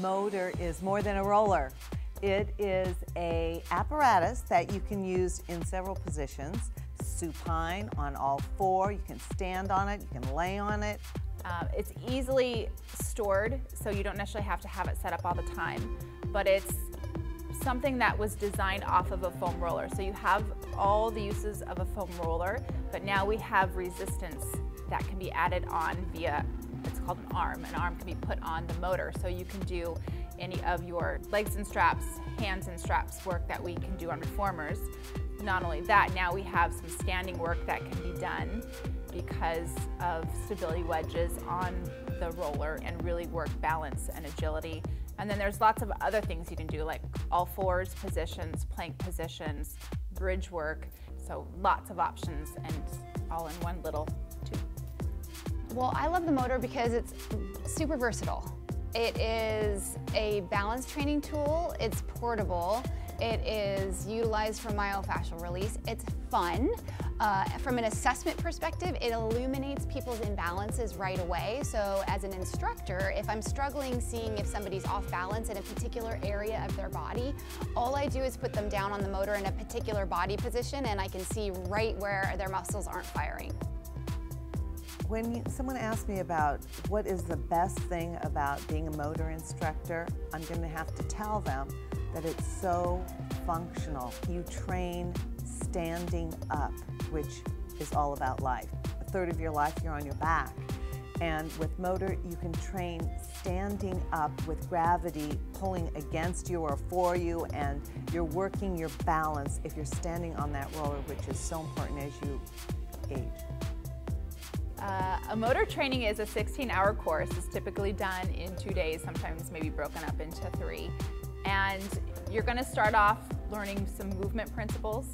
MOTR is more than a roller. It is an apparatus that you can use in several positions. Supine, on all four, you can stand on it, you can lay on it. It's easily stored, so you don't necessarily have to have it set up all the time, but it's something that was designed off of a foam roller. So you have all the uses of a foam roller, but now we have resistance that can be added on via, it's called an arm. An arm can be put on the motor, so you can do any of your legs and straps, hands and straps work that we can do on reformers. Not only that, now we have some standing work that can be done because of stability wedges on the roller and really work balance and agility. And then there's lots of other things you can do, like all fours positions, plank positions, bridge work. So lots of options and all in one little tube. Well, I love the MOTR because it's super versatile. It is a balance training tool, it's portable, it is utilized for myofascial release, it's fun. From an assessment perspective, it illuminates people's imbalances right away. So as an instructor, if I'm struggling seeing if somebody's off balance in a particular area of their body, all I do is put them down on the MOTR in a particular body position and I can see right where their muscles aren't firing. When someone asks me about what is the best thing about being a MOTR instructor, I'm going to have to tell them that it's so functional. You train standing up, which is all about life. A third of your life you're on your back. And with MOTR, you can train standing up with gravity pulling against you or for you, and you're working your balance if you're standing on that roller, which is so important as you age. A MOTR training is a 16-hour course. It's typically done in 2 days, sometimes maybe broken up into 3. And you're going to start off learning some movement principles,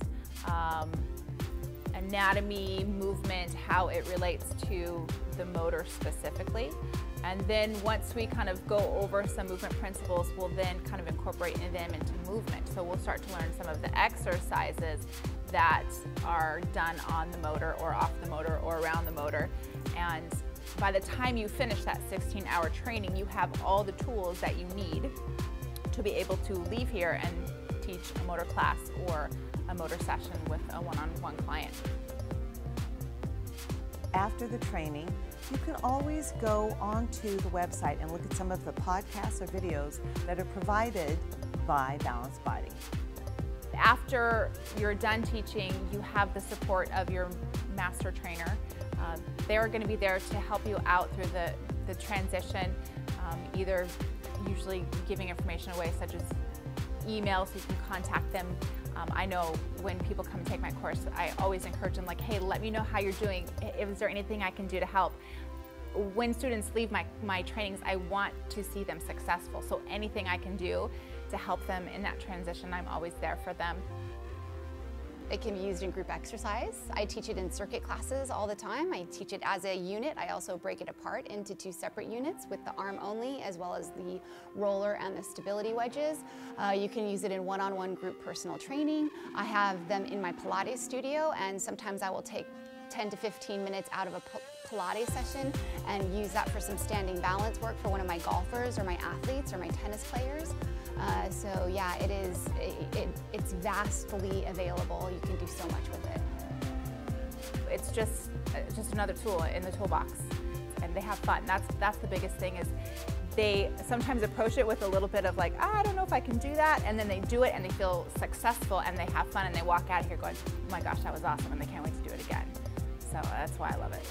anatomy, movement, how it relates to the MOTR specifically. And then once we kind of go over some movement principles, we'll then kind of incorporate them into movement. So we'll start to learn some of the exercises that are done on the MOTR or off the MOTR or around the MOTR. And by the time you finish that 16-hour training, you have all the tools that you need to be able to leave here and teach a MOTR class or a MOTR session with a one-on-one client. After the training, you can always go onto the website and look at some of the podcasts or videos that are provided by Balanced Body. After you're done teaching, you have the support of your master trainer. They're going to be there to help you out through the transition, either usually giving information away such as email so you can contact them. I know when people come and take my course, I always encourage them, like, hey, let me know how you're doing. Is there anything I can do to help? When students leave my trainings, I want to see them successful. So anything I can do to help them in that transition, I'm always there for them. It can be used in group exercise. I teach it in circuit classes all the time. I teach it as a unit. I also break it apart into 2 separate units with the arm only, as well as the roller and the stability wedges. You can use it in one-on-one group personal training. I have them in my Pilates studio, and sometimes I will take 10 to 15 minutes out of a Pilates session and use that for some standing balance work for one of my golfers or my athletes or my tennis players. So yeah, it's vastly available. You can do so much with it. It's just another tool in the toolbox, and they have fun. That's the biggest thing, is they sometimes approach it with a little bit of like, I don't know if I can do that, and then they do it and they feel successful and they have fun and they walk out of here going, oh my gosh, that was awesome, and they can't wait to do it again. So that's why I love it.